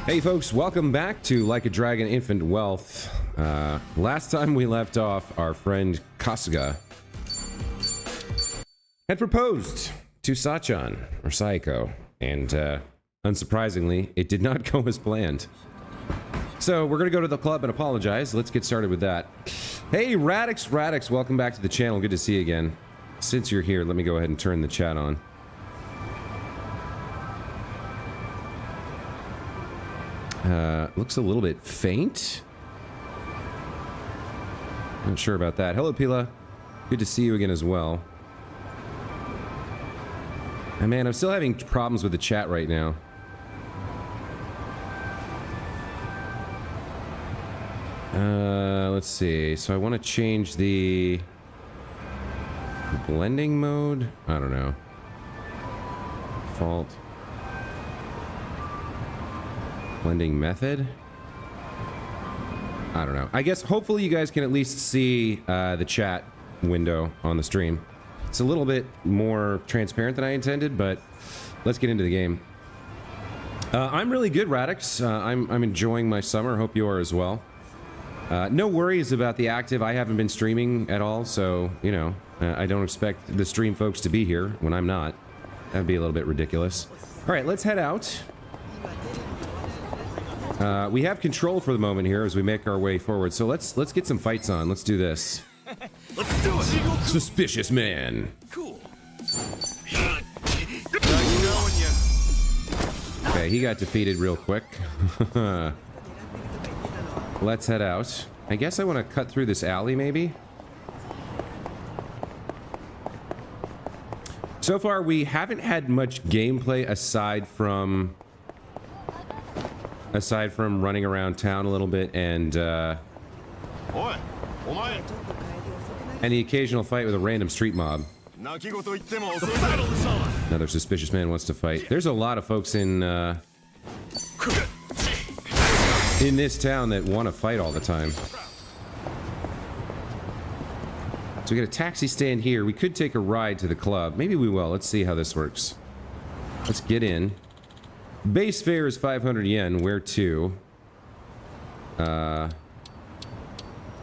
Hey folks, welcome back to Like a Dragon Infant Wealth. Last time we left off, our friend Kasuga had proposed to Sachan, or Saiko, and unsurprisingly, it did not go as planned. So we're gonna go to the club and apologize. Let's get started with that. Hey Radix, welcome back to the channel. Good to see you again. Since you're here, let me go ahead and turn the chat on. Looks a little bit faint. Not sure about that. Hello, Pila. Good to see you again as well. And man, I'm still having problems with the chat right now. Let's see. So I want to change the blending mode. I don't know. Default. Blending method? I don't know. I guess hopefully you guys can at least see the chat window on the stream. It's a little bit more transparent than I intended, but let's get into the game. I'm really good, Radix. I'm enjoying my summer. Hope you are as well. No worries about the active. I haven't been streaming at all, so, you know, I don't expect the stream folks to be here when I'm not. That'd be a little bit ridiculous. All right, let's head out. We have control for the moment here as we make our way forward, so let's get some fights on. Let's do this. Let's do it. Suspicious man. Cool. Okay, he got defeated real quick. Let's head out. I guess I want to cut through this alley, maybe. So far, we haven't had much gameplay aside from running around town a little bit and the occasional fight with a random street mob. Another suspicious man wants to fight. There's a lot of folks in this town that want to fight all the time. So we got a taxi stand here. We could take a ride to the club. Maybe we will. Let's see how this works. Let's get in. Base fare is 500 yen. Where to? Oh,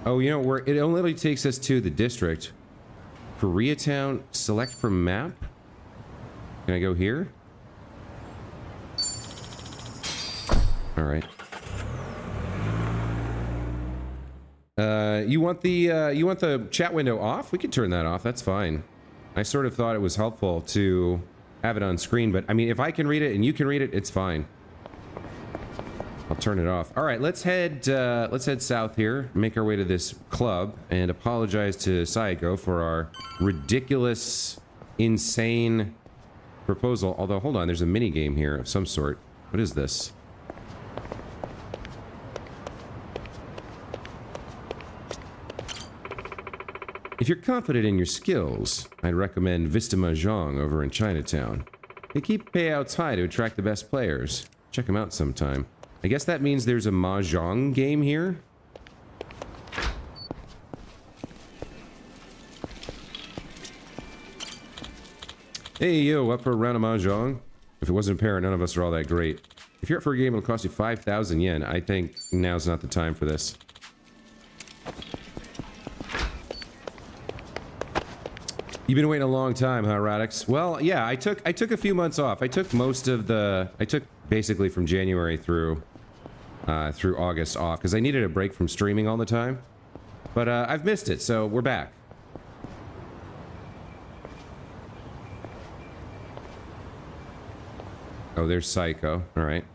you know, it only takes us to the district. Koreatown. Select from map. Can I go here? All right. You want the chat window off? We can turn that off. That's fine. I sort of thought it was helpful to have it on screen, but I mean, if I can read it and you can read it, it's fine. I'll turn it off. All right, let's head south here, make our way to this club, and apologize to Saiko for our ridiculous, insane proposal. Although, hold on, there's a mini game here of some sort. What is this? If you're confident in your skills, I'd recommend Vista Mahjong over in Chinatown. They keep payouts high to attract the best players. Check them out sometime. I guess that means there's a Mahjong game here? Hey, yo, up for a round of Mahjong? If it wasn't apparent, none of us are all that great. If you're up for a game that'll cost you 5,000 yen, I think now's not the time for this. You've been waiting a long time, huh, Radix? Well, yeah, I took a few months off. I took basically from January through August off because I needed a break from streaming all the time. But I've missed it, so we're back. Oh, there's Saiko. All right.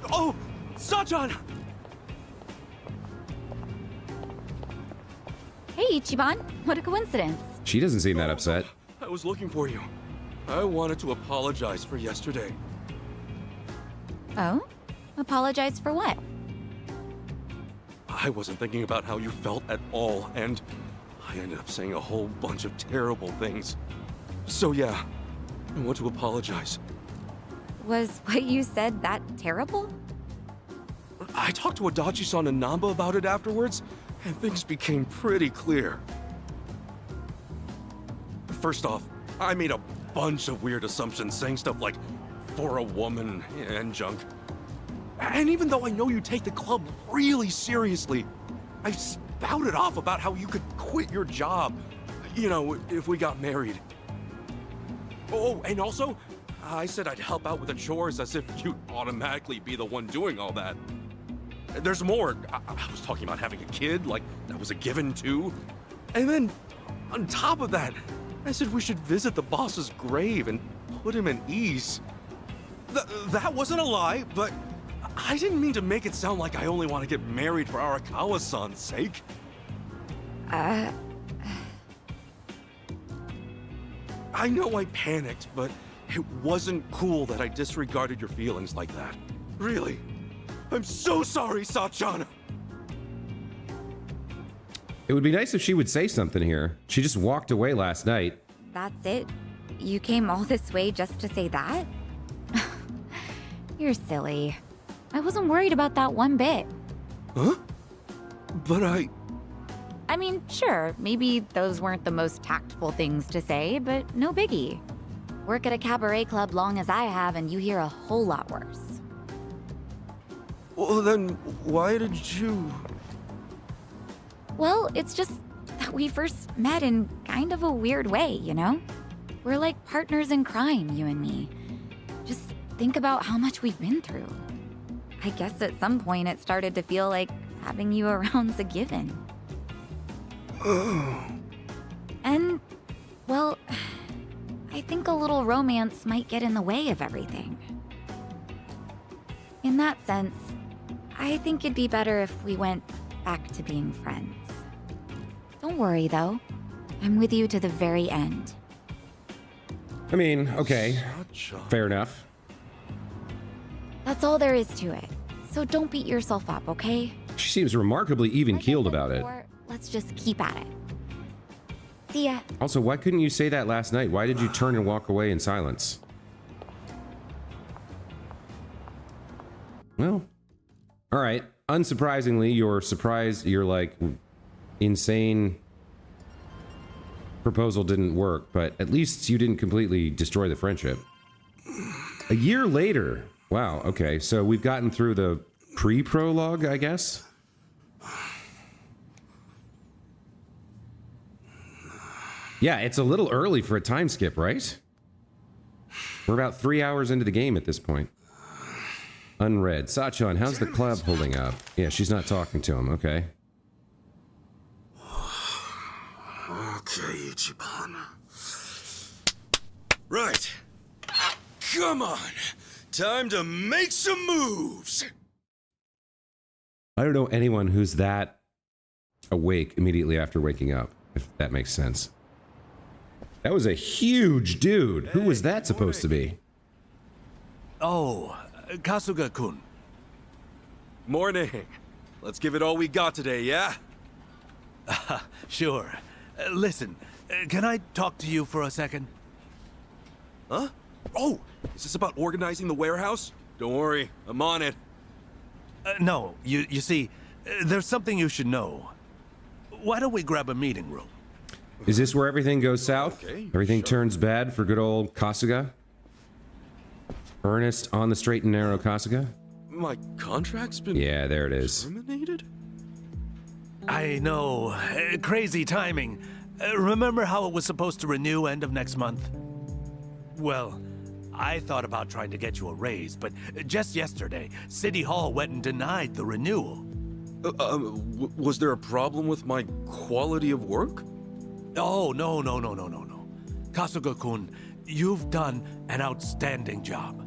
Oh, Sachan! Hey, Ichiban. What a coincidence. She doesn't seem that upset. I was looking for you. I wanted to apologize for yesterday. Oh? Apologize for what? I wasn't thinking about how you felt at all, and I ended up saying a whole bunch of terrible things. So yeah, I want to apologize. Was what you said that terrible? I talked to Adachi-san and Namba about it afterwards, and things became pretty clear. First off, I made a bunch of weird assumptions saying stuff like, for a woman and junk. And even though I know you take the club really seriously, I spouted off about how you could quit your job, you know, if we got married. Oh, and also, I said I'd help out with the chores as if you'd automatically be the one doing all that. There's more. I was talking about having a kid, like that was a given too. And then, on top of that, I said we should visit the boss's grave and put him at ease. That wasn't a lie, but I didn't mean to make it sound like I only want to get married for Arakawa-san's sake. I know I panicked, but it wasn't cool that I disregarded your feelings like that. Really. I'm so sorry, Sachan! It would be nice if she would say something here. She just walked away last night. That's it? You came all this way just to say that? You're silly. I wasn't worried about that one bit. Huh? But I mean, sure, maybe those weren't the most tactful things to say, but no biggie. Work at a cabaret club long as I have, and you hear a whole lot worse. Well, then, why did you... Well, it's just that we first met in kind of a weird way, you know? We're like partners in crime, you and me. Just think about how much we've been through. I guess at some point it started to feel like having you around's a given. And, well, I think a little romance might get in the way of everything. In that sense, I think it'd be better if we went back to being friends. Don't worry, though. I'm with you to the very end. I mean, okay. Fair enough. That's all there is to it. So don't beat yourself up, okay? She seems remarkably even-keeled about it. Let's just keep at it. See ya. Also, why couldn't you say that last night? Why did you turn and walk away in silence? Well, all right. Unsurprisingly, your like insane proposal didn't work, but at least you didn't completely destroy the friendship. A year later. Wow, okay. So we've gotten through the pre-prologue, I guess? Yeah, it's a little early for a time skip, right? We're about 3 hours into the game at this point. Unread. Sachan, how's the club holding up? Yeah, she's not talking to him. Okay. Okay, Ichiban. Right. Come on. Time to make some moves. I don't know anyone who's that awake immediately after waking up, if that makes sense. That was a huge dude. Who was that supposed to be? Oh, Kasuga-kun. Morning. Let's give it all we got today, yeah? Sure. Listen, can I talk to you for a second? Huh? Oh, is this about organizing the warehouse? Don't worry, I'm on it. No, you see, there's something you should know. Why don't we grab a meeting room? Is this where everything goes south? Okay, Everything sure. turns bad for good old Kasuga? Ernest on the straight and narrow Kasuga? My contract's been Yeah, there it is. terminated? I know, crazy timing. Remember how it was supposed to renew end of next month? Well, I thought about trying to get you a raise, but just yesterday, City Hall went and denied the renewal. Was there a problem with my quality of work? Oh, no. Kasuga-kun, you've done an outstanding job.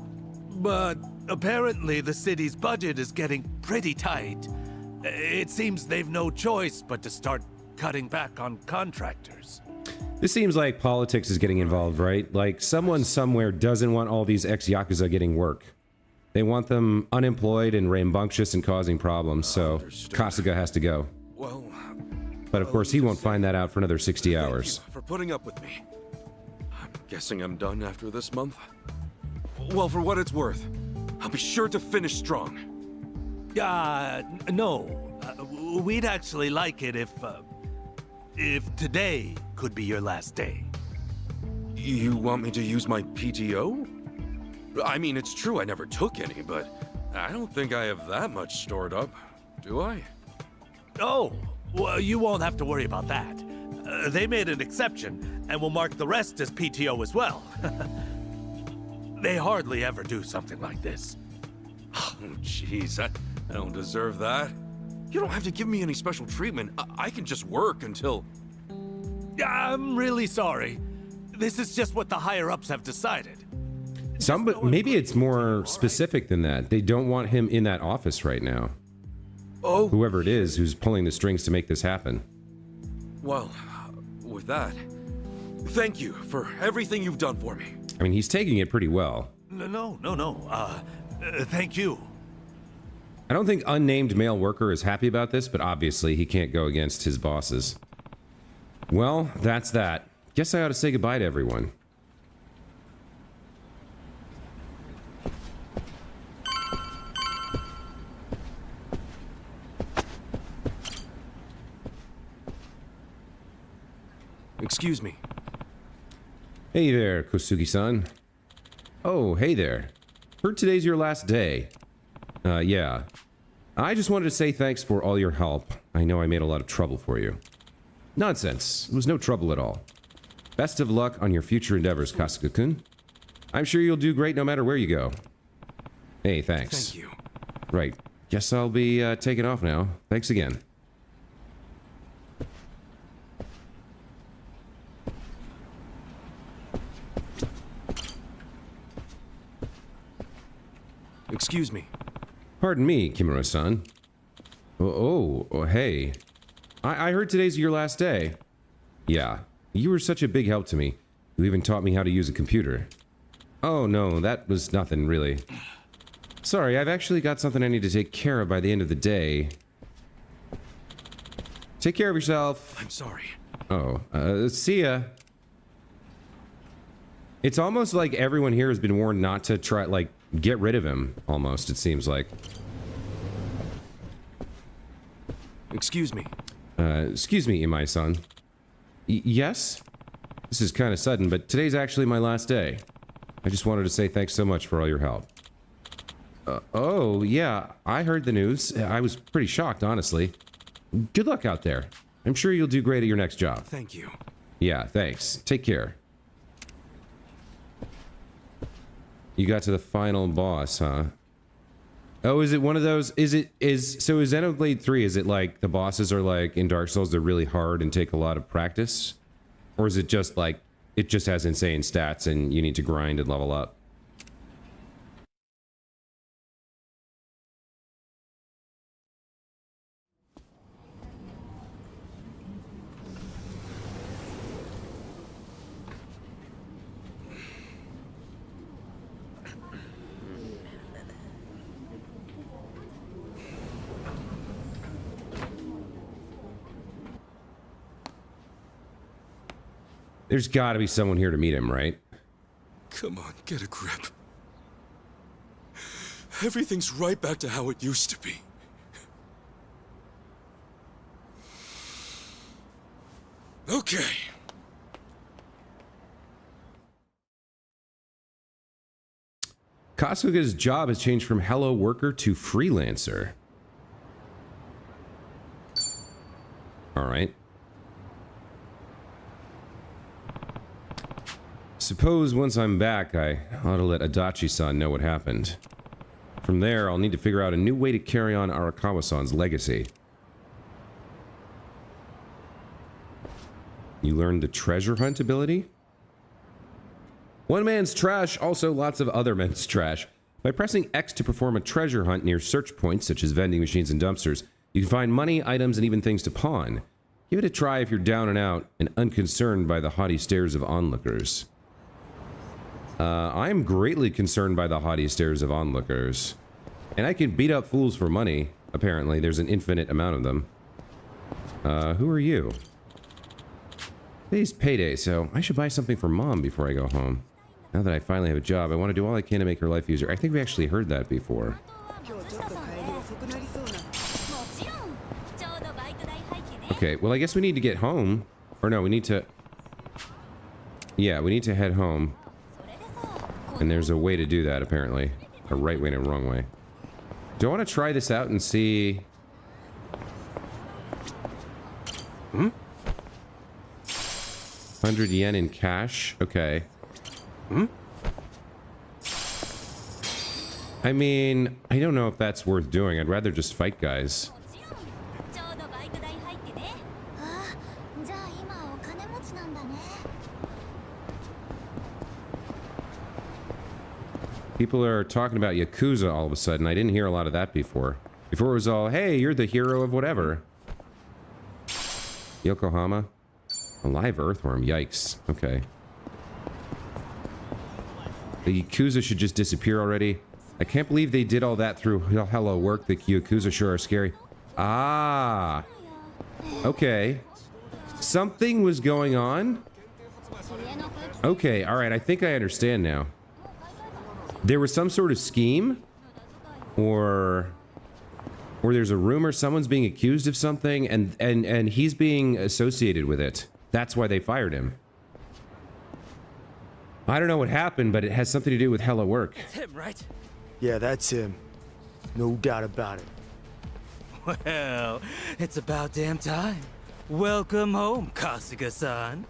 But apparently the city's budget is getting pretty tight. It seems they've no choice but to start cutting back on contractors. This seems like politics is getting involved, right? Like someone somewhere doesn't want all these ex-Yakuza getting work. They want them unemployed and rambunctious and causing problems, so Kasuga has to go. Well, But of course he won't find that out for another 60 hours. thank you for putting up with me. I'm guessing I'm done after this month. Well, for what it's worth, I'll be sure to finish strong. No. We'd actually like it if today could be your last day. You want me to use my PTO? I mean, it's true I never took any, but I don't think I have that much stored up, do I? Oh, well, you won't have to worry about that. They made an exception, and will mark the rest as PTO as well. They hardly ever do something like this. Oh, jeez, I don't deserve that. You don't have to give me any special treatment. I can just work until... I'm really sorry. This is just what the higher-ups have decided. Maybe it's more specific than that. They don't want him in that office right now. Oh. Whoever it is who's pulling the strings to make this happen. Well, with that, thank you for everything you've done for me. I mean, he's taking it pretty well. No. Thank you. I don't think unnamed male worker is happy about this, but obviously he can't go against his bosses. Well, that's that. Guess I ought to say goodbye to everyone. Excuse me. Hey there, Kosugi-san. Oh, hey there. Heard today's your last day. Yeah. I just wanted to say thanks for all your help. I know I made a lot of trouble for you. Nonsense. It was no trouble at all. Best of luck on your future endeavors, Kasuga-kun. I'm sure you'll do great no matter where you go. Hey, thanks. Thank you. Right. Guess I'll be taking off now. Thanks again. Excuse me. Pardon me, Kimura-san. Oh, hey. I heard today's your last day. Yeah, you were such a big help to me. You even taught me how to use a computer. Oh no, that was nothing, really. Sorry, I've actually got something I need to take care of by the end of the day. Take care of yourself. I'm sorry. Oh, see ya. It's almost like everyone here has been warned not to try, like, get rid of him, almost, it seems like. Excuse me. Excuse me, Imai-san. Yes? This is kind of sudden, but today's actually my last day. I just wanted to say thanks so much for all your help. Oh, yeah, I heard the news. I was pretty shocked, honestly. Good luck out there. I'm sure you'll do great at your next job. Thank you. Yeah, thanks. Take care. You got to the final boss, huh? Oh, is it one of those? So is Xenoblade 3, is it like the bosses are like in Dark Souls, they're really hard and take a lot of practice? Or is it just like, it just has insane stats and you need to grind and level up? There's got to be someone here to meet him, right? Come on, get a grip. Everything's right back to how it used to be. Okay. Kasuga's job has changed from hello worker to freelancer. All right. Suppose once I'm back, I ought to let Adachi-san know what happened. From there, I'll need to figure out a new way to carry on Arakawa-san's legacy. You learned the treasure hunt ability? One man's trash, also lots of other men's trash. By pressing X to perform a treasure hunt near search points, such as vending machines and dumpsters, you can find money, items, and even things to pawn. Give it a try if you're down and out and unconcerned by the haughty stares of onlookers. I'm greatly concerned by the haughty stares of onlookers. And I can beat up fools for money, apparently. There's an infinite amount of them. Who are you? Today's payday, so I should buy something for Mom before I go home. Now that I finally have a job, I want to do all I can to make her life easier. I think we actually heard that before. Okay, well I guess we need to get home. Or no, we need to... Yeah, we need to head home. And there's a way to do that, apparently. A right way and a wrong way. Do I want to try this out and see? 100 yen in cash. Okay. I mean, I don't know if that's worth doing. I'd rather just fight guys. ちょうどバイト代入ってね。ああ、じゃあ今お金持ちなんだね。 People are talking about Yakuza all of a sudden. I didn't hear a lot of that before. Before it was all, hey, you're the hero of whatever. Yokohama? A live earthworm. Yikes. Okay. The Yakuza should just disappear already. I can't believe they did all that through Hello Work. The Yakuza sure are scary. Ah. Okay. Something was going on? Okay, alright. I think I understand now. There was some sort of scheme? Or there's a rumor someone's being accused of something and he's being associated with it. That's why they fired him. I don't know what happened, but it has something to do with Hello Work. It's him, right? Yeah, that's him. No doubt about it. Well, it's about damn time. Welcome home, Kasuga-san.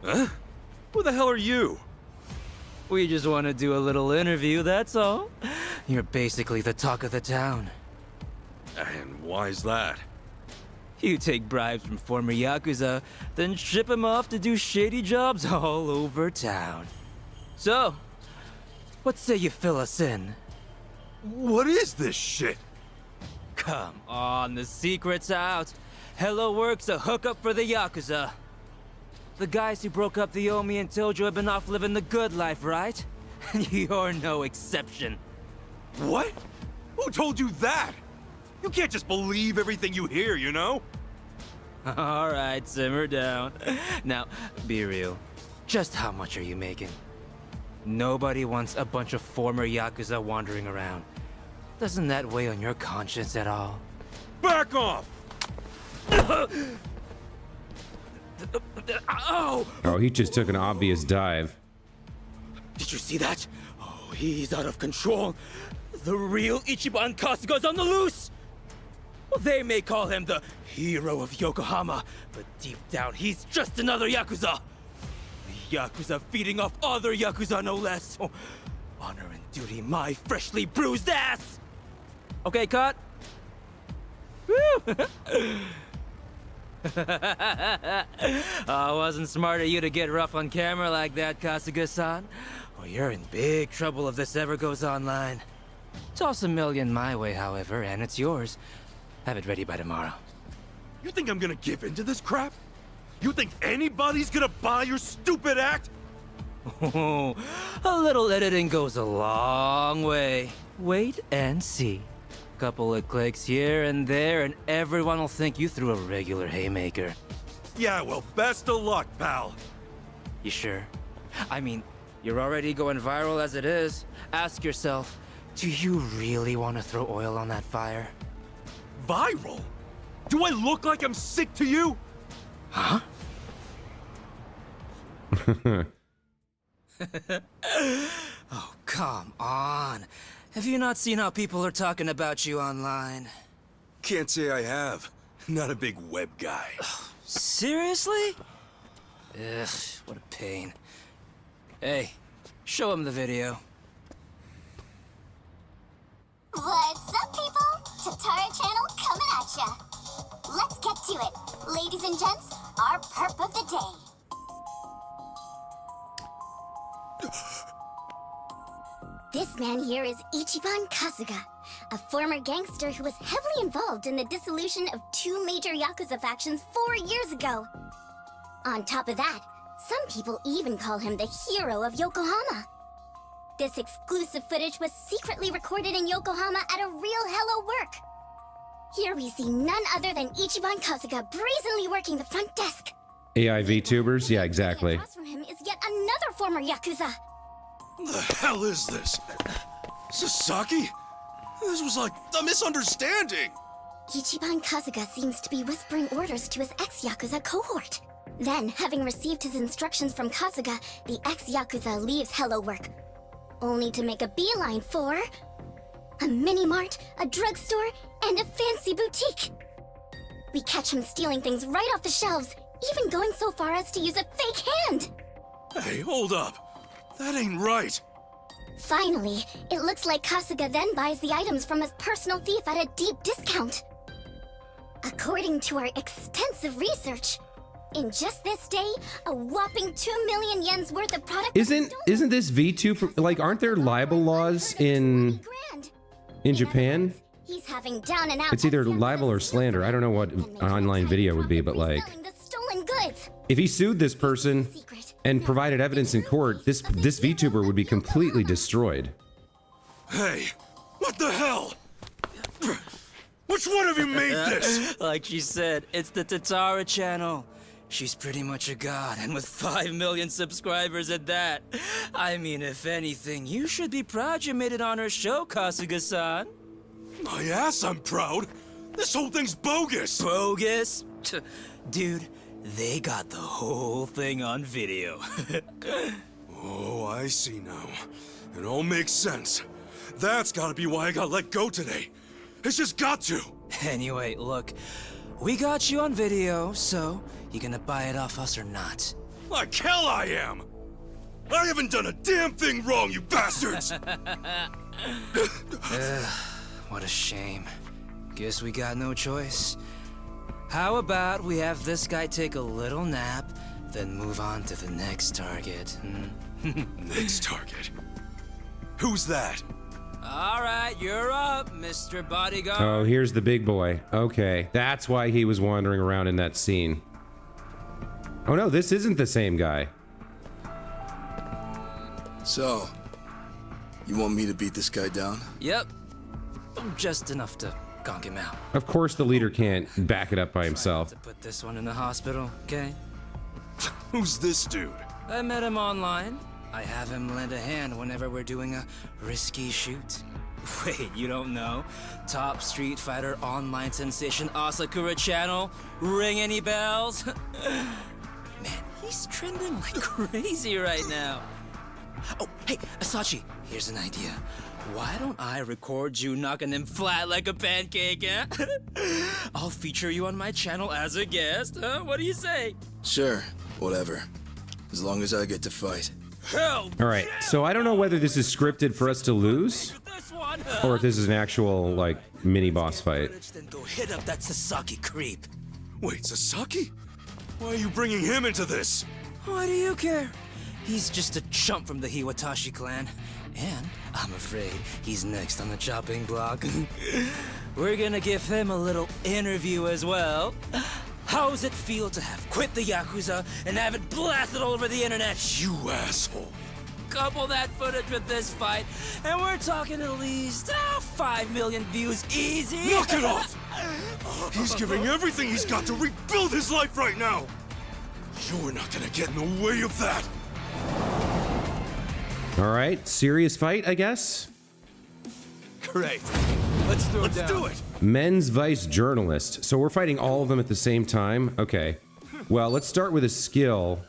Huh? Who the hell are you? We just want to do a little interview, that's all. You're basically the talk of the town. And why's that? You take bribes from former Yakuza, then ship them off to do shady jobs all over town. So, what say you fill us in? What is this shit? Come on, the secret's out. Hello Work's a hookup for the Yakuza. The guys who broke up the Omi and Tojo have been off living the good life, right? And you're no exception. What? Who told you that? You can't just believe everything you hear, you know? All right, simmer down. Now, be real. Just how much are you making? Nobody wants a bunch of former Yakuza wandering around. Doesn't that weigh on your conscience at all? Back off! Ow! Oh, he just took an obvious dive. Did you see that? Oh, he's out of control. The real Ichiban Kasuga's on the loose! Well, they may call him the hero of Yokohama, but deep down he's just another Yakuza. The Yakuza feeding off other Yakuza, no less. Oh, honor and duty, my freshly bruised ass! Okay, cut. Woo! Wasn't smart of you to get rough on camera like that, Kasuga-san. Well, you're in big trouble if this ever goes online. Toss $1 million my way, however, and it's yours. Have it ready by tomorrow. You think I'm gonna give in to this crap? You think anybody's gonna buy your stupid act? Oh, a little editing goes a long way. Wait and see. Couple of clicks here and there, and everyone will think you threw a regular haymaker. Yeah, well, best of luck, pal. You sure? I mean, you're already going viral as it is. Ask yourself, do you really want to throw oil on that fire? Viral? Do I look like I'm sick to you? Huh? Oh, come on. Have you not seen how people are talking about you online? Can't say I have. Not a big web guy. Seriously? Ugh, what a pain. Hey, show him the video. What's up, people? Tatara Channel coming at ya. Let's get to it. Ladies and gents, our perp of the day. This man here is Ichiban Kasuga, a former gangster who was heavily involved in the dissolution of 2 major Yakuza factions 4 years ago. On top of that, some people even call him the hero of Yokohama. This exclusive footage was secretly recorded in Yokohama at a real Hello Work. Here we see none other than Ichiban Kasuga brazenly working the front desk. AI VTubers? Yeah, exactly. Across from him is yet another former Yakuza. What the hell is this? Sasaki? This was like a misunderstanding. Ichiban Kasuga seems to be whispering orders to his ex-Yakuza cohort. Then, having received his instructions from Kasuga, the ex-Yakuza leaves Hello Work, only to make a beeline for... a mini-mart, a drugstore, and a fancy boutique. We catch him stealing things right off the shelves, even going so far as to use a fake hand. Hey, hold up. That ain't right. Finally, it looks like Kasuga then buys the items from his personal thief at a deep discount. According to our extensive research, in just this day, a whopping 2 million yen's worth of product Isn't this V2 like, aren't there libel laws in Japan? He's having down and out. It's either libel or slander. I don't know what an online video would be, but like, if he sued this person and provided evidence in court, this VTuber would be completely destroyed. Hey, what the hell? Which one of you made this? Like she said, it's the Tatara channel. She's pretty much a god, and with 5 million subscribers at that. I mean, if anything, you should be proud you made it on her show, Kasuga-san. My ass, I'm proud. This whole thing's bogus. Bogus? Dude, they got the whole thing on video. Oh, I see now. It all makes sense. That's gotta be why I got let go today. It's just got to. Anyway, look, we got you on video, so you gonna buy it off us or not? Like hell I am. I haven't done a damn thing wrong, you bastards. What a shame. Guess we got no choice. How about we have this guy take a little nap, then move on to the next target? Next target? Who's that? All right, you're up, Mr. Bodyguard. Oh, here's the big boy. Okay, that's why he was wandering around in that scene. Oh no, this isn't the same guy. So, you want me to beat this guy down? Yep. Just enough to conk him out. Of course the leader can't back it up by himself. To put this one in the hospital, okay? Who's this dude? I met him online. I have him lend a hand whenever we're doing a risky shoot. Wait, you don't know? Top Street Fighter online sensation Asakura channel? Ring any bells? Man, he's trending like crazy right now. Oh, hey, Asachi, here's an idea. Why don't I record you knocking him flat like a pancake, eh? I'll feature you on my channel as a guest, huh? What do you say? Sure, whatever. As long as I get to fight. Hell, All right, so I don't know whether this is scripted for us to lose, this one, or if this is an actual, like, mini-boss fight. Then go hit up that Sasaki creep. Wait, Sasaki? Why are you bringing him into this? Why do you care? He's just a chump from the Hiwatashi clan. And I'm afraid he's next on the chopping block. We're gonna give him a little interview as well. How's it feel to have quit the Yakuza and have it blasted all over the internet? You asshole. Couple that footage with this fight, and we're talking at least 5 million views easy. Knock it off! He's giving everything he's got to rebuild his life right now! You're not gonna get in the way of that! All right, serious fight, I guess? Great. Let's do it! Men's Vice Journalist. So we're fighting all of them at the same time? Okay. Well, let's start with a skill.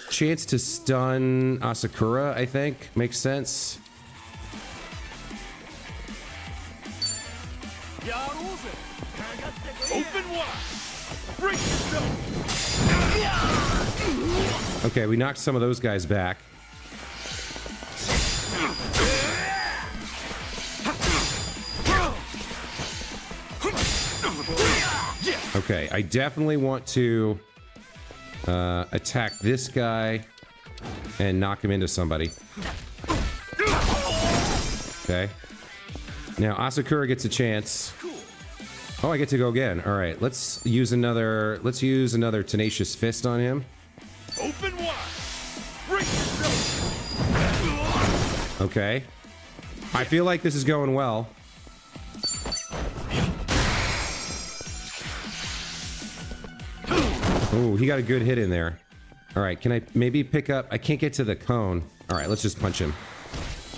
Chance to stun Asakura, I think. Makes sense. Open wide! Break yourself! Okay, we knocked some of those guys back. Okay, I definitely want to attack this guy and knock him into somebody. Okay. Now Asakura gets a chance. Oh, I get to go again. All right, let's use another tenacious fist on him. Open wide! Break yourself! Okay. I feel like this is going well. Ooh, he got a good hit in there. All right, can I maybe pick up? I can't get to the cone. All right, let's just punch him.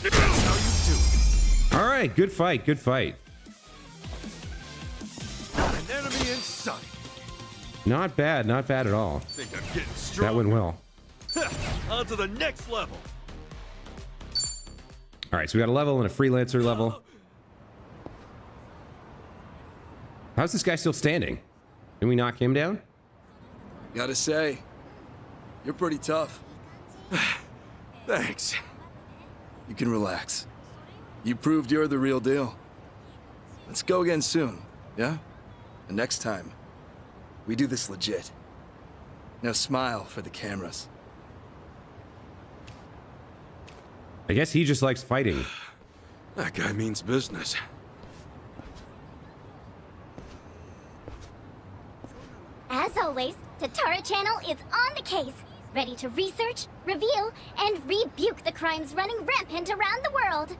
That's how you do. All right, good fight, good fight. An enemy in sight. Not bad at all. Think I'm getting strong. That went well. On to the next level. All right, so we got a level and a freelancer level. How's this guy still standing? Can we knock him down? Gotta say, you're pretty tough. Thanks. You can relax. You proved you're the real deal. Let's go again soon, yeah? And next time, we do this legit. Now smile for the cameras. I guess he just likes fighting. That guy means business. As always, Tatara Channel is on the case, ready to research, reveal, and rebuke the crimes running rampant around the world.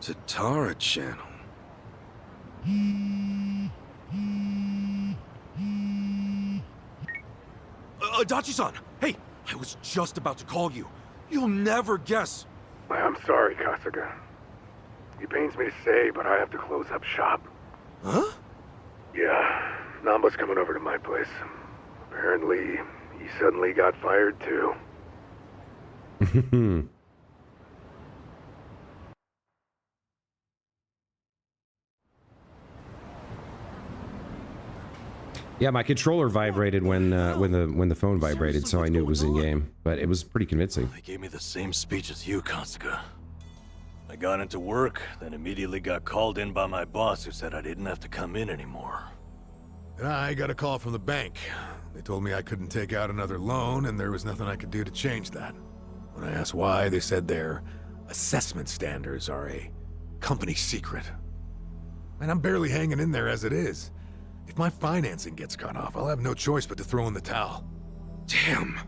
Tatara Channel. Adachi-san! Hey! I was just about to call you. You'll never guess. I'm sorry, Kasuga. It pains me to say, but I have to close up shop. Huh? Yeah, Namba's coming over to my place. Apparently, he suddenly got fired too. Yeah, my controller vibrated when the phone vibrated, so I knew it was in game. But it was pretty convincing. They gave me the same speech as you, Kasuga. I got into work, then immediately got called in by my boss who said I didn't have to come in anymore. And I got a call from the bank. They told me I couldn't take out another loan and there was nothing I could do to change that. When I asked why, they said their assessment standards are a company secret. And I'm barely hanging in there as it is. If my financing gets cut off, I'll have no choice but to throw in the towel. Damn.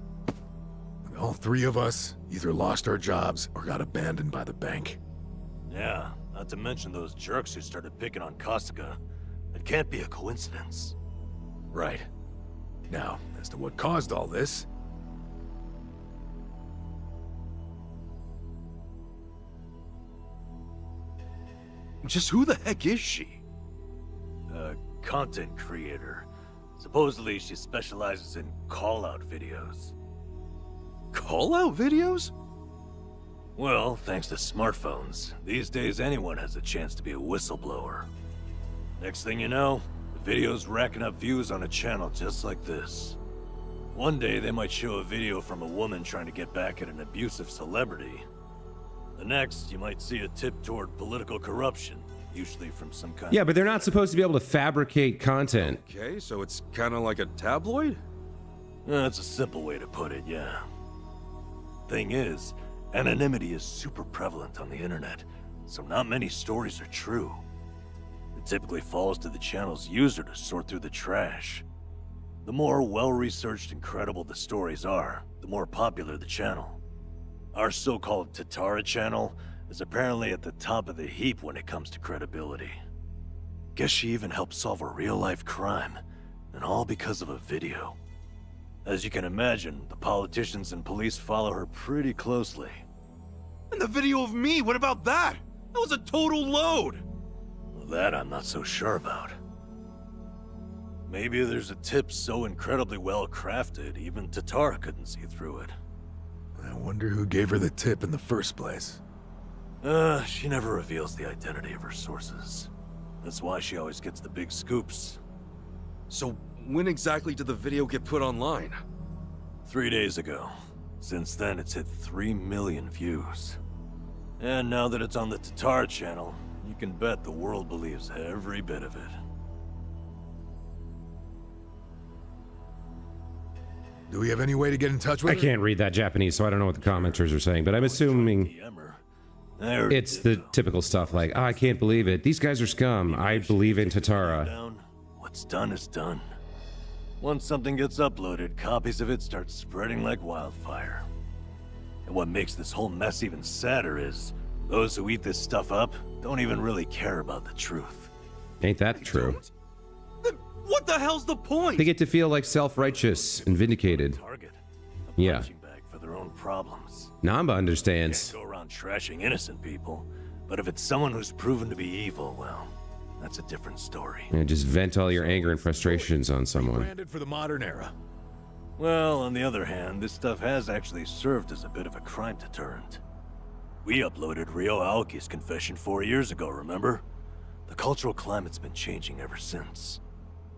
All three of us either lost our jobs or got abandoned by the bank. Yeah, not to mention those jerks who started picking on Kasuga. It can't be a coincidence. Right. Now, as to what caused all this... Just who the heck is she? A content creator. Supposedly she specializes in call-out videos. Call-out videos? Well, thanks to smartphones, these days anyone has a chance to be a whistleblower. Next thing you know, the video's racking up views on a channel just like this. One day they might show a video from a woman trying to get back at an abusive celebrity. The next, you might see a tip toward political corruption, usually from some kind Yeah, of... but they're not supposed to be able to fabricate content. Okay, so it's kind of like a tabloid? That's a simple way to put it, yeah. Thing is, anonymity is super prevalent on the internet, so not many stories are true. It typically falls to the channel's user to sort through the trash. The more well-researched and credible the stories are, the more popular the channel. Our so-called Tatara channel is apparently at the top of the heap when it comes to credibility. Guess she even helped solve a real-life crime, and all because of a video. As you can imagine, the politicians and police follow her pretty closely. And the video of me, what about that? That was a total load! Well, that I'm not so sure about. Maybe there's a tip so incredibly well crafted, even Tatara couldn't see through it. I wonder who gave her the tip in the first place. She never reveals the identity of her sources. That's why she always gets the big scoops. So, when exactly did the video get put online? 3 days ago. Since then, it's hit 3 million views. And now that it's on the Tatara channel, you can bet the world believes every bit of it. Do we have any way to get in touch with I her? can't read that Japanese, so I don't know what the commenters are saying, but I'm assuming it's the typical stuff like, oh, I can't believe it. These guys are scum. I believe in Tatara. What's done is done. Once something gets uploaded, copies of it start spreading like wildfire. And what makes this whole mess even sadder is, those who eat this stuff up don't even really care about the truth. Ain't that true? Then what the hell's the point? They get to feel like self-righteous and vindicated. Target. A Yeah. punching bag for their own problems. Namba understands. Can't go around trashing innocent people, but if it's someone who's proven to be evil, well, that's a different story. Yeah, just vent all your anger and frustrations on someone. Branded for the modern era. Well, on the other hand, this stuff has actually served as a bit of a crime deterrent. We uploaded Ryo Aoki's confession 4 years ago, remember? The cultural climate's been changing ever since.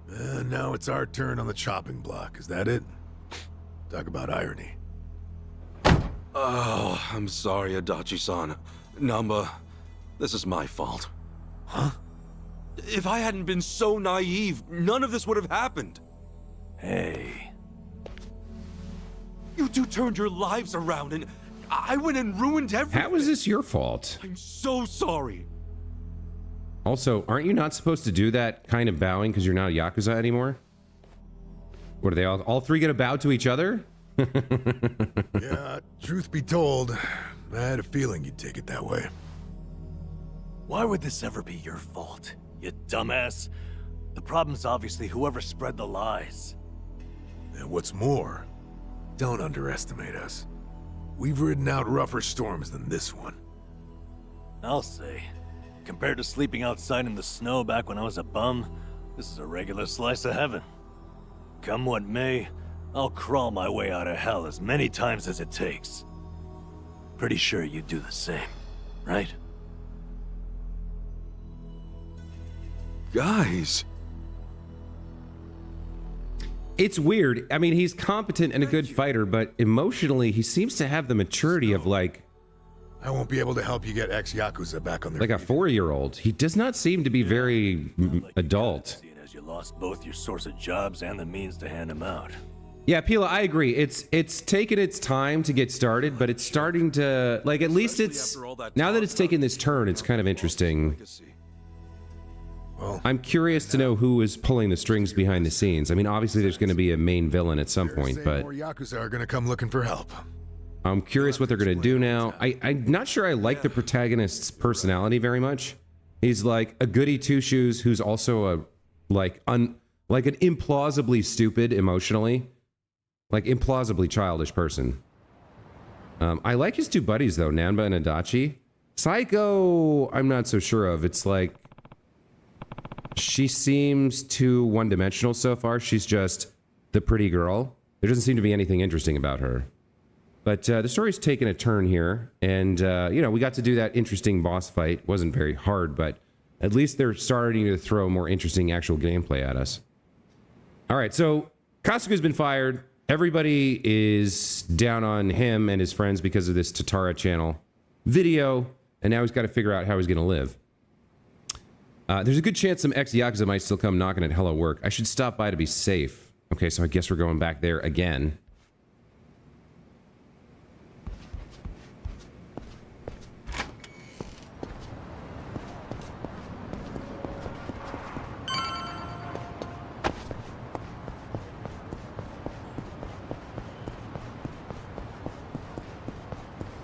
Now it's our turn on the chopping block. Is that it? Talk about irony. Oh, I'm sorry, Adachi-san. Namba, this is my fault. Huh? If I hadn't been so naive, none of this would have happened. Hey. You two turned your lives around, and I went and ruined everything. How is this your fault? I'm so sorry. Also, aren't you not supposed to do that kind of bowing because you're not a Yakuza anymore? What are they all three gonna bow to each other? Yeah, truth be told, I had a feeling you'd take it that way. Why would this ever be your fault, you dumbass? The problem's obviously whoever spread the lies. And what's more, don't underestimate us. We've ridden out rougher storms than this one. I'll say. Compared to sleeping outside in the snow back when I was a bum, this is a regular slice of heaven. Come what may, I'll crawl my way out of hell as many times as it takes. Pretty sure you'd do the same, right? Guys. It's weird. I mean, he's competent and a good fighter, but emotionally, he seems to have the maturity of like I won't be able to help you get ex-Yakuza back on their a feet. 4-year-old. He does not seem to be very adult. Seeing as you lost both your source of jobs and the means to hand them out. Yeah, Pila, I agree. It's taken its time to get started, but it's starting to like at least it's now that it's taken this turn, it's kind of interesting. Well, I'm curious to know who is pulling the strings behind the scenes. I mean, obviously there's going to be a main villain at some point, but more Yakuza are gonna come looking for help. I'm curious what they're going to do now. I'm not sure I like the protagonist's personality very much. He's like a goody two-shoes who's also a like an implausibly stupid emotionally, like implausibly childish person. I like his two buddies though, Nanba and Adachi. Psycho, I'm not so sure of. It's like she seems too one-dimensional so far. She's just the pretty girl. There doesn't seem to be anything interesting about her. But the story's taken a turn here, and, you know, we got to do that interesting boss fight. Wasn't very hard, but at least they're starting to throw more interesting actual gameplay at us. All right, so Kasuga's been fired. Everybody is down on him and his friends because of this Tatara channel video, and now he's got to figure out how he's going to live. There's a good chance some ex-Yakuza might still come knocking at Hello Work. I should stop by to be safe. Okay, so I guess we're going back there again.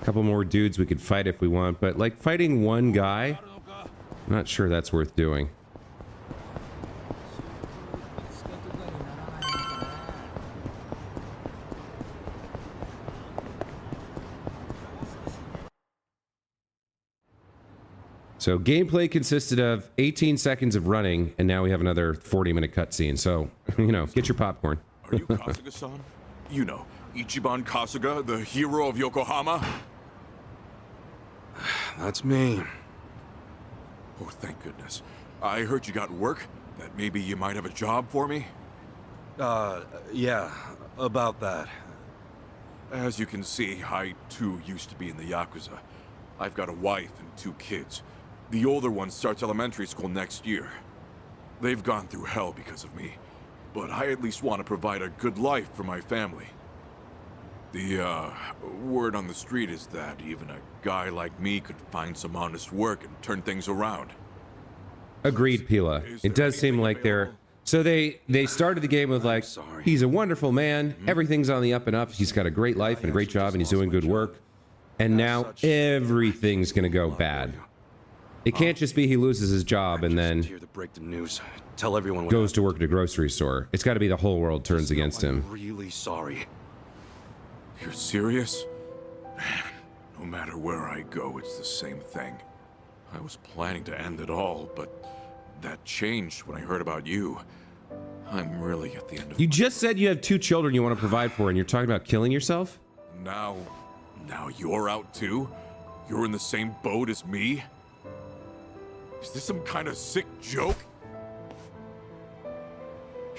Couple more dudes we could fight if we want, but like fighting one guy, I'm not sure that's worth doing. So gameplay consisted of 18 seconds of running, and now we have another 40-minute cutscene. So, you know, get your popcorn. Are you Kasuga-san? You know, Ichiban Kasuga, the hero of Yokohama? That's me. Oh, thank goodness. I heard you got work, that maybe you might have a job for me? Yeah, about that. As you can see, I too used to be in the Yakuza. I've got a wife and 2 kids. The older one starts elementary school next year. They've gone through hell because of me, but I at least want to provide a good life for my family. The, word on the street is that even a guy like me could find some honest work and turn things around. Agreed, Pila. It does seem like they're... So they started the game with like, he's a wonderful man, everything's on the up and up, he's got a great life and a great job and he's doing good work. And now everything's gonna go bad. It can't just be he loses his job and then Tell everyone what goes to work at a grocery store. It's gotta be the whole world turns against him. I'm really sorry. You're serious? Man, no matter where I go, it's the same thing. I was planning to end it all, but that changed when I heard about you. I'm really at the end of You just said you have 2 children you want to provide for and you're talking about killing yourself? Now you're out too? You're in the same boat as me? Is this some kind of sick joke?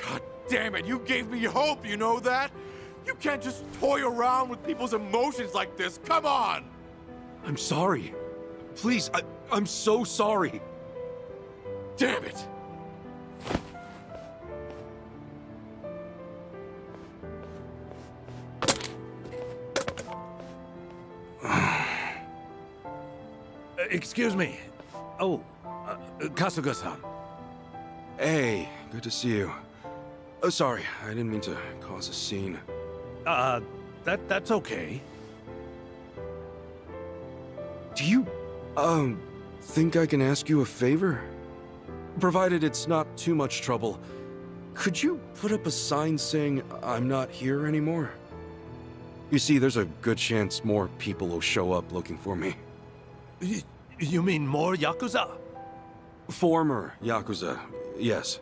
God damn it, you gave me hope, you know that? You can't just toy around with people's emotions like this, come on! I'm sorry. Please, I'm so sorry. Damn it! Excuse me. Oh, Kasuga-san. Hey, good to see you. Oh, sorry, I didn't mean to cause a scene. That's okay. Do you, think I can ask you a favor? Provided it's not too much trouble, could you put up a sign saying I'm not here anymore? You see, there's a good chance more people will show up looking for me. You mean more Yakuza? Former Yakuza, yes.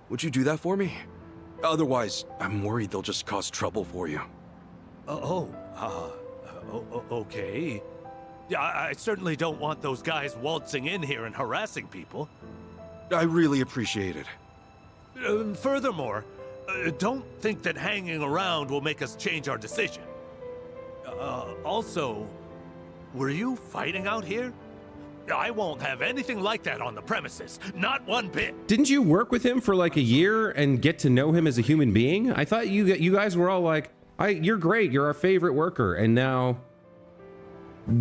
Would you do that for me? Otherwise, I'm worried they'll just cause trouble for you. Okay. Yeah, I certainly don't want those guys waltzing in here and harassing people. I really appreciate it. Furthermore, don't think that hanging around will make us change our decision. Also, were you fighting out here? I won't have anything like that on the premises. Not one bit. Didn't you work with him for like a year and get to know him as a human being? I thought you guys were all like, you're great, you're our favorite worker, and now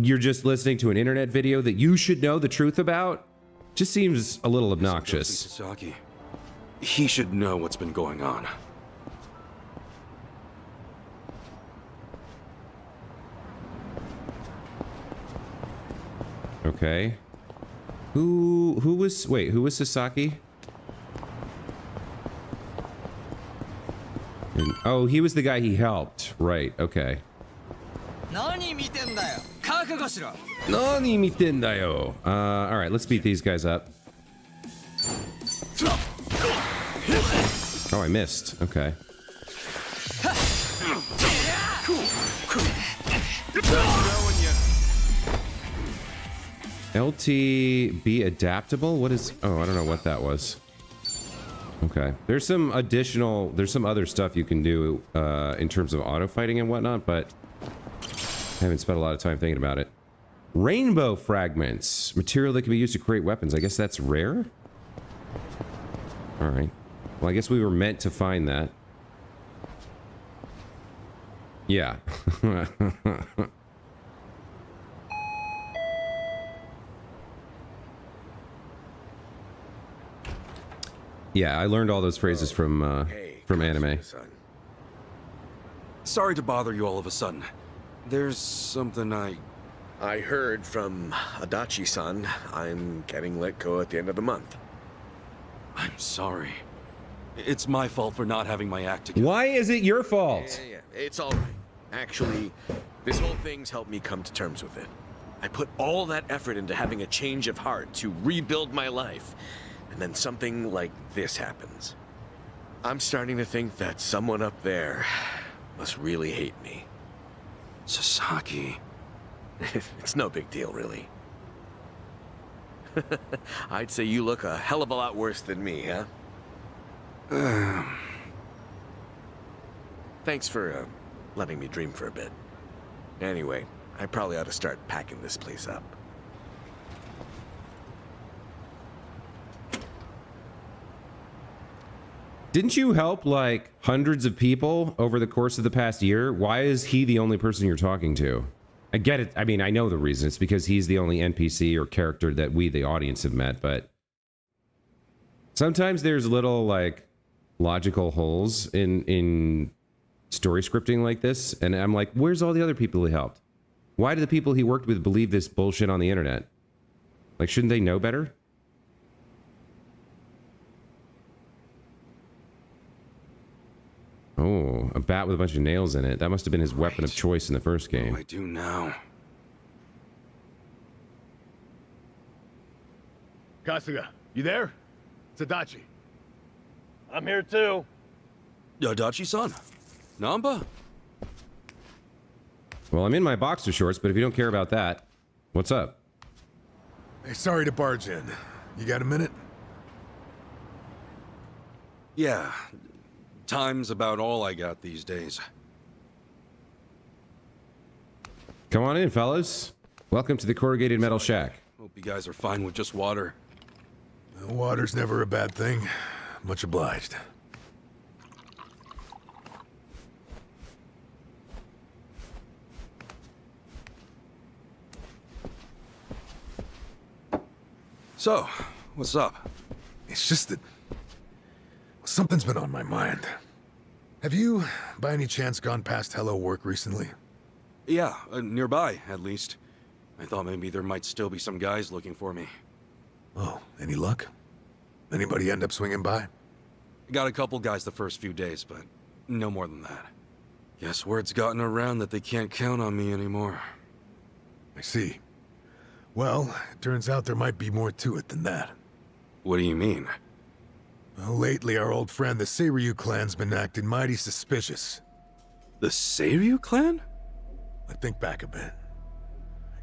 you're just listening to an internet video that you should know the truth about? Just seems a little obnoxious. Sasaki. He should know what's been going on. Okay. Who was Sasaki? Oh, he was the guy he helped. Right, okay. Nani mitendayo? Alright, let's beat these guys up. Oh, I missed. Okay. LT be adaptable? What is... Oh, I don't know what that was. Okay. There's some other stuff you can do in terms of auto fighting and whatnot, but I haven't spent a lot of time thinking about it. Rainbow fragments. Material that can be used to create weapons. I guess that's rare? Alright. Well, I guess we were meant to find that. Yeah. Yeah, I learned all those phrases from anime. Sorry to bother you all of a sudden. There's something I heard from Adachi-san I'm getting let go at the end of the month. I'm sorry. It's my fault for not having my act together. Why is it your fault? Yeah, it's all right. Actually, this whole thing's helped me come to terms with it. I put all that effort into having a change of heart to rebuild my life, and then something like this happens. I'm starting to think that someone up there must really hate me. Sasaki. It's no big deal, really. I'd say you look a hell of a lot worse than me, huh? Thanks for letting me dream for a bit. Anyway, I probably ought to start packing this place up. Didn't you help like hundreds of people over the course of the past year? Why is he the only person you're talking to? I get it. I mean, I know the reason. It's because he's the only NPC or character that we, the audience, have met, but sometimes there's little like logical holes in story scripting like this, and I'm like, where's all the other people he helped? Why do the people he worked with believe this bullshit on the internet? Like, shouldn't they know better? Oh, a bat with a bunch of nails in it. That must have been his weapon of choice in the first game. What do I do now? Kasuga, you there? It's Adachi. I'm here too. Adachi-san? Namba? Well, I'm in my boxer shorts, but if you don't care about that, What's up? Hey, sorry to barge in. You got a minute? Yeah. Time's about all I got these days. Come on in, fellas. Welcome to the Corrugated Metal Shack. Hope you guys are fine with just water. Water's never a bad thing. Much obliged. So, what's up? It's just that something's been on my mind. Have you, by any chance, gone past Hello Work recently? Yeah, nearby, at least. I thought maybe there might still be some guys looking for me. Oh, any luck? Anybody end up swinging by? Got a couple guys the first few days, but no more than that. Guess word's gotten around that they can't count on me anymore. I see. Well, it turns out there might be more to it than that. What do you mean? Well, lately our old friend the Seiryu clan's been acting mighty suspicious. The Seiryu clan? Let's think back a bit.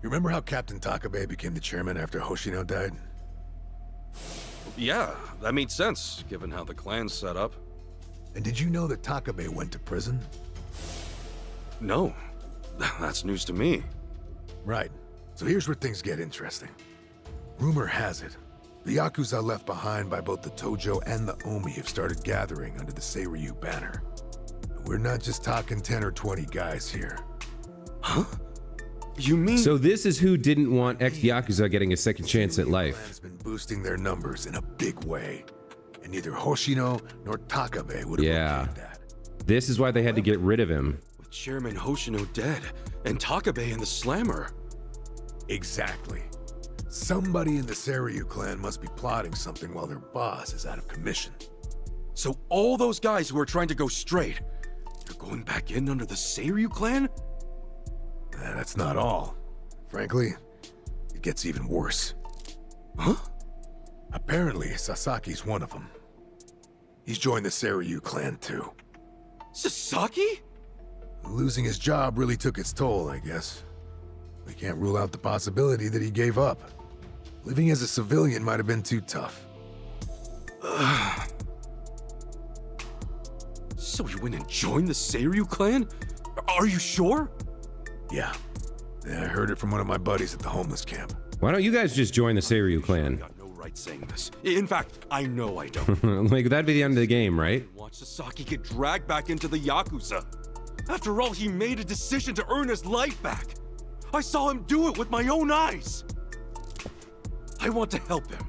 You remember how Captain Takabe became the chairman after Hoshino died? Yeah, that made sense, given how the clan's set up. And did you know that Takabe went to prison? No. That's news to me. Right. So here's where things get interesting. Rumor has it, the Yakuza left behind by both the Tojo and the Omi have started gathering under the Seiryu banner. We're not just talking 10 or 20 guys here. Huh? You mean... So this is who didn't want ex-Yakuza getting a second chance at life. Has been boosting their numbers in a big way. And neither Hoshino nor Takabe would have okayed that. This is why they had to get rid of him. With Chairman Hoshino dead, and Takabe in the slammer. Exactly. Somebody in the Seiryu clan must be plotting something while their boss is out of commission. So all those guys who are trying to go straight, they're going back in under the Seiryu clan? That's not all. Frankly, it gets even worse. Huh? Apparently, Sasaki's one of them. He's joined the Seiryu clan too. Sasaki? Losing his job really took its toll, I guess. We can't rule out the possibility that he gave up. Living as a civilian might have been too tough. So he went and joined the Seiryu clan? Are you sure? Yeah. I heard it from one of my buddies at the homeless camp. Why don't you guys just join the Seiryu clan? I've got no right saying this. In fact, I know I don't. Like, that'd be the end of the game, right? Watch Sasaki get dragged back into the Yakuza. After all, he made a decision to earn his life back. I saw him do it with my own eyes. I want to help him,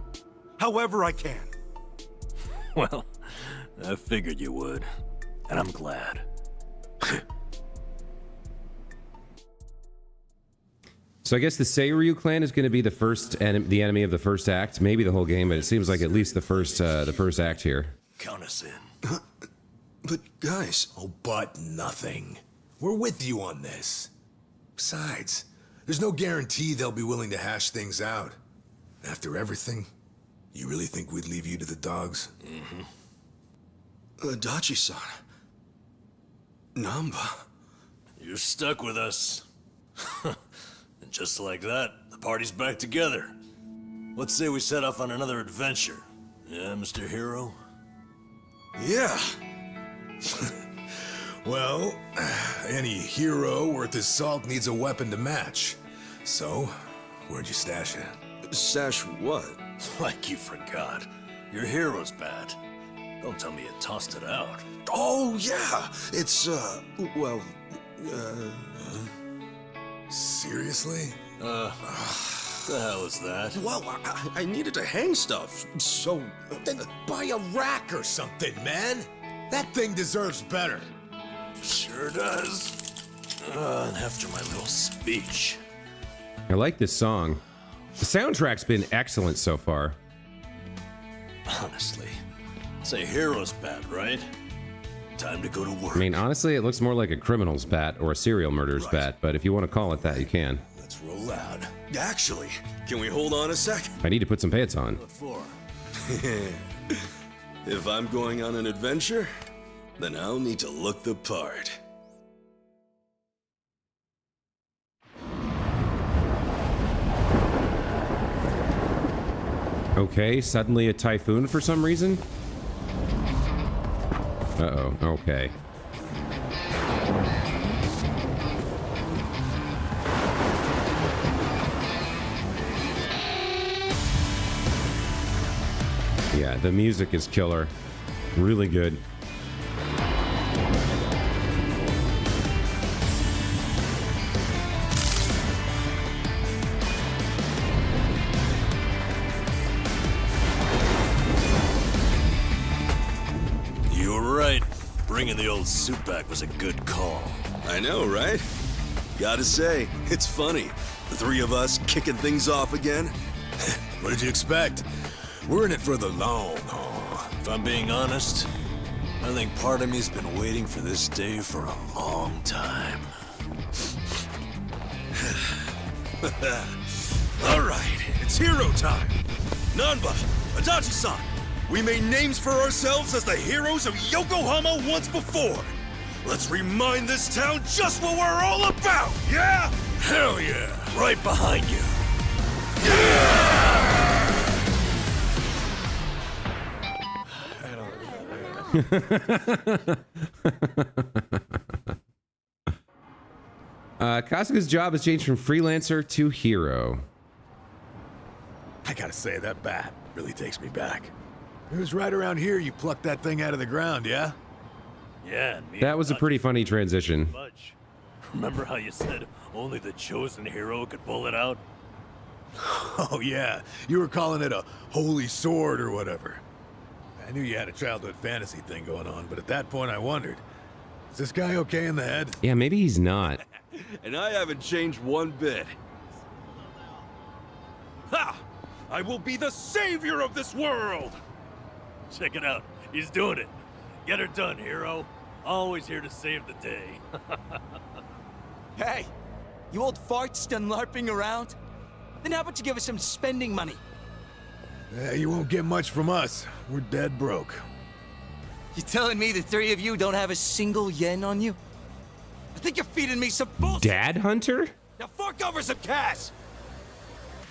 however I can. Well, I figured you would, and I'm glad. So I guess the Seiryu clan is going to be the the enemy of the first act, maybe the whole game, but it seems like at least the first act here. Count us in. But guys... Oh, but nothing. We're with you on this. Besides, there's no guarantee they'll be willing to hash things out. After everything, you really think we'd leave you to the dogs? Dachi-san. Namba. You're stuck with us. And just like that, the party's back together. Let's say we set off on another adventure. Yeah, Mr. Hero? Yeah. Well, any hero worth his salt needs a weapon to match. So, where'd you stash it? Stash what? Like you forgot. Your hero's bat. Don't tell me you tossed it out. Oh, yeah. It's, well, Seriously? The hell is that? Well, I needed to hang stuff, so... Then buy a rack or something, man. That thing deserves better. Sure does. And after my little speech. I like this song. The soundtrack's been excellent so far. Honestly, it's a hero's bat, right? Time to go to work. I mean, honestly, it looks more like a criminal's bat or a serial murderer's bat, but if you want to call it that, you can. Let's roll out. Actually, can we hold on a sec? I need to put some pants on. What for? If I'm going on an adventure, then I'll need to look the part. Okay, suddenly a typhoon for some reason. Uh-oh, okay. Yeah, the music is killer. Really good. You were right. Bringing the old suit back was a good call. I know, right? Gotta say, it's funny. The three of us kicking things off again. What did you expect? We're in it for the long haul. If I'm being honest, I think part of me's been waiting for this day for a long time. All right, it's hero time. Nanba, Adachi-san, we made names for ourselves as the heroes of Yokohama once before. Let's remind this town just what we're all about, yeah? Hell yeah! Right behind you. Kasuga's job has changed from freelancer to hero. I gotta say, that bat really takes me back. It was right around here you plucked that thing out of the ground, yeah? Yeah, That was a pretty funny transition. Fudge. Remember how you said only the chosen hero could pull it out? Oh yeah, you were calling it a holy sword or whatever. I knew you had a childhood fantasy thing going on, but at that point I wondered, is this guy okay in the head? Yeah, maybe he's not. And I haven't changed one bit. Ha! I will be the savior of this world! Check it out. He's doing it. Get her done, hero. Always here to save the day. Hey, you old farts done LARPing around? Then how about you give us some spending money? You won't get much from us. We're dead broke. You telling me the three of you don't have a single yen on you? I think you're feeding me some bullshit. Dad Hunter? Now fork over some cash!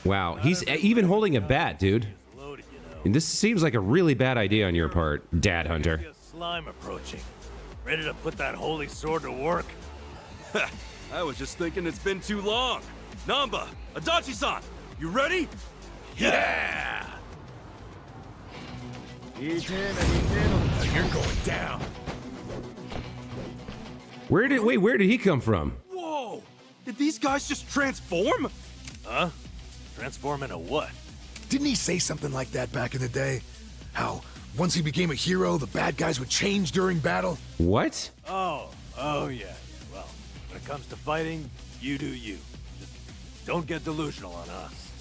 Wow, he's even holding a bat, dude. And this seems like a really bad idea on your part, Dad Hunter. Slime approaching. Ready to put that holy sword to work? I was just thinking it's been too long. Namba, Adachi-san, you ready? Yeah! You're going down. Where did he come from? Whoa! Did these guys just transform? Huh? Transform into what? Didn't he say something like that back in the day? How once he became a hero, the bad guys would change during battle? What? Oh yeah. Well, when it comes to fighting, you do you. Just don't get delusional on us.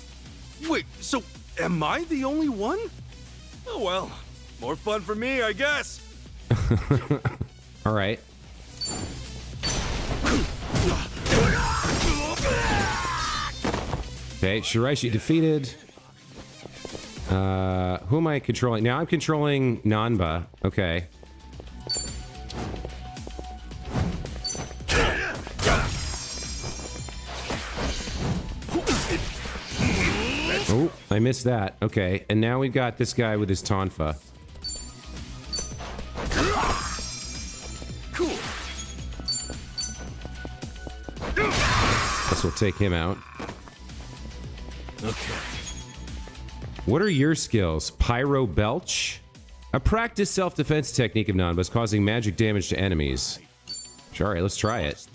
Wait, so am I the only one? Oh well, more fun for me, I guess. All right. Okay, Shiraishi defeated. Who am I controlling? Now I'm controlling Nanba. Okay. Oh, I missed that. Okay, and now we've got this guy with his tonfa. Cool. Guess we'll take him out. Okay. What are your skills? Pyro Belch? A practice self-defense technique of Nanba's causing magic damage to enemies. All right, let's try it.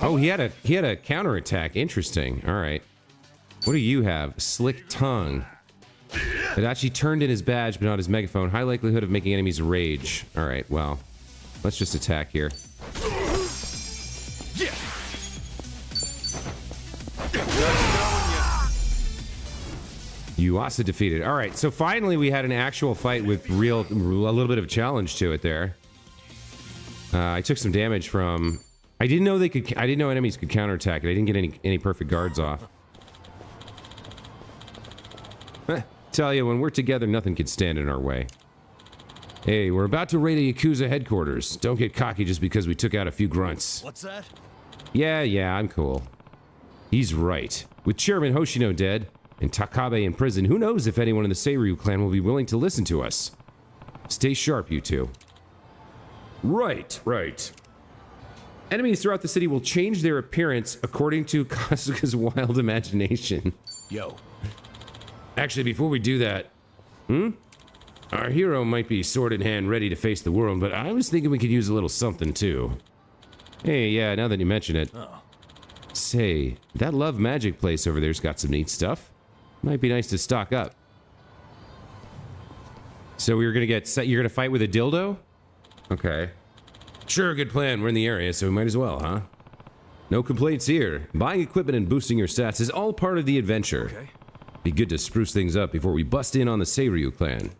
Oh, he had a counterattack. Interesting. All right. What do you have? Slick Tongue. It actually turned in his badge, but not his megaphone. High likelihood of making enemies rage. All right, well, let's just attack here. Yuasa defeated. All right, so finally we had an actual fight with a little bit of challenge to it there. I took some damage from. I didn't know enemies could counterattack it. I didn't get any perfect guards off. Tell you, when we're together, nothing can stand in our way. Hey, we're about to raid a Yakuza headquarters. Don't get cocky just because we took out a few grunts. What's that? Yeah, I'm cool. He's right. With Chairman Hoshino dead and Takabe in prison, who knows if anyone in the Seiryu clan will be willing to listen to us. Stay sharp, you two. Right. Enemies throughout the city will change their appearance according to Kasuga's wild imagination. Yo. Actually, before we do that, our hero might be sword in hand ready to face the world, but I was thinking we could use a little something too. Hey, yeah, now that you mention it. Oh. Say, that Love Magic place over there's got some neat stuff. Might be nice to stock up. So we were gonna get set. You're gonna fight with a dildo? Okay. Sure, good plan. We're in the area, so we might as well, huh? No complaints here. Buying equipment and boosting your stats is all part of the adventure. Okay. Be good to spruce things up before we bust in on the Seiryu clan.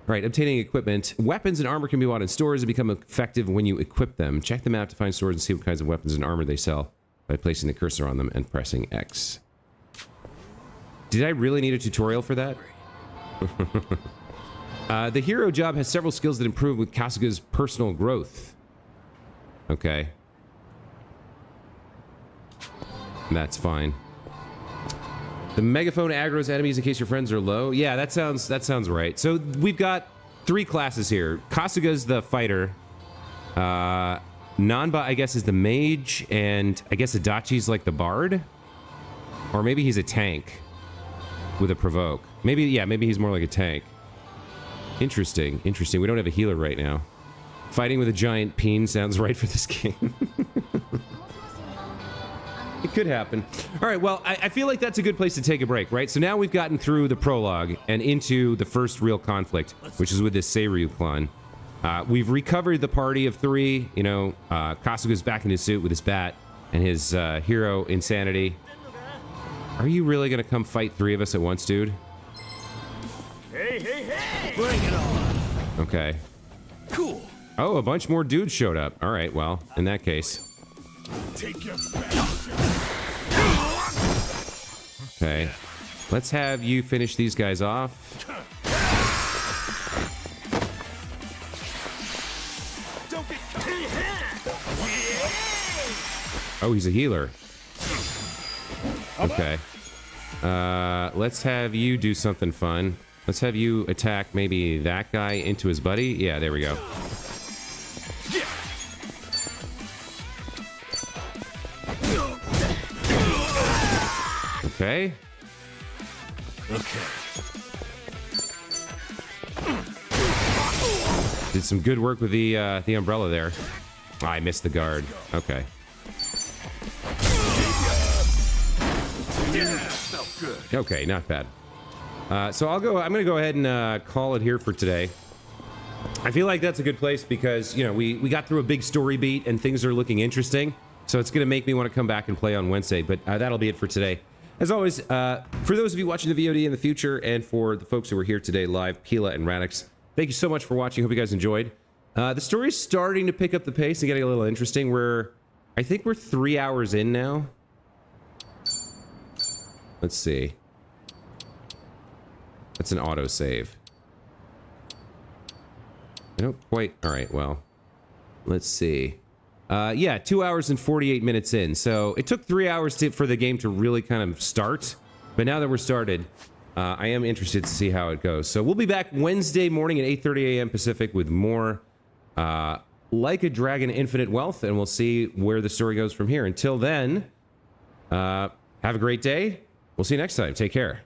Right, obtaining equipment. Weapons and armor can be bought in stores and become effective when you equip them. Check the map to find stores and see what kinds of weapons and armor they sell by placing the cursor on them and pressing X. Did I really need a tutorial for that? The hero job has several skills that improve with Kasuga's personal growth. Okay. That's fine. The megaphone aggroes enemies in case your friends are low. Yeah, that sounds right. So we've got 3 classes here. Kasuga's the fighter. Nanba, I guess, is the mage, and I guess Adachi's like the bard? Or maybe he's a tank with a provoke. Maybe he's more like a tank. Interesting. We don't have a healer right now. Fighting with a giant peen sounds right for this game. It could happen. All right, well, I feel like that's a good place to take a break, right? So now we've gotten through the prologue and into the first real conflict, which is with this Seiryu clan. We've recovered the party of 3. You know, Kasuga's back in his suit with his bat and his hero insanity. Are you really going to come fight 3 of us at once, dude? Hey! Bring it on! Okay. Cool. Oh, a bunch more dudes showed up. All right, well, in that case. Take your Okay. Let's have you finish these guys off. Oh, he's a healer. Okay. Let's have you do something fun. Let's have you attack maybe that guy into his buddy. Yeah, there we go. Okay. Did some good work with the umbrella there. Oh, I missed the guard. Okay. Okay, not bad. So I'm gonna go ahead and call it here for today. I feel like that's a good place because, you know, we got through a big story beat and things are looking interesting. So it's gonna make me want to come back and play on Wednesday, but that'll be it for today. As always, for those of you watching the VOD in the future and for the folks who were here today live, Pila and Radix, thank you so much for watching. Hope you guys enjoyed. The story's starting to pick up the pace and getting a little interesting. I think we're 3 hours in now. Let's see. That's an autosave. I don't quite... Alright, well. Let's see. Yeah, 2 hours and 48 minutes in. So it took 3 hours for the game to really kind of start. But now that we're started, I am interested to see how it goes. So we'll be back Wednesday morning at 8:30 a.m. Pacific with more Like a Dragon Infinite Wealth. And we'll see where the story goes from here. Until then, have a great day. We'll see you next time. Take care.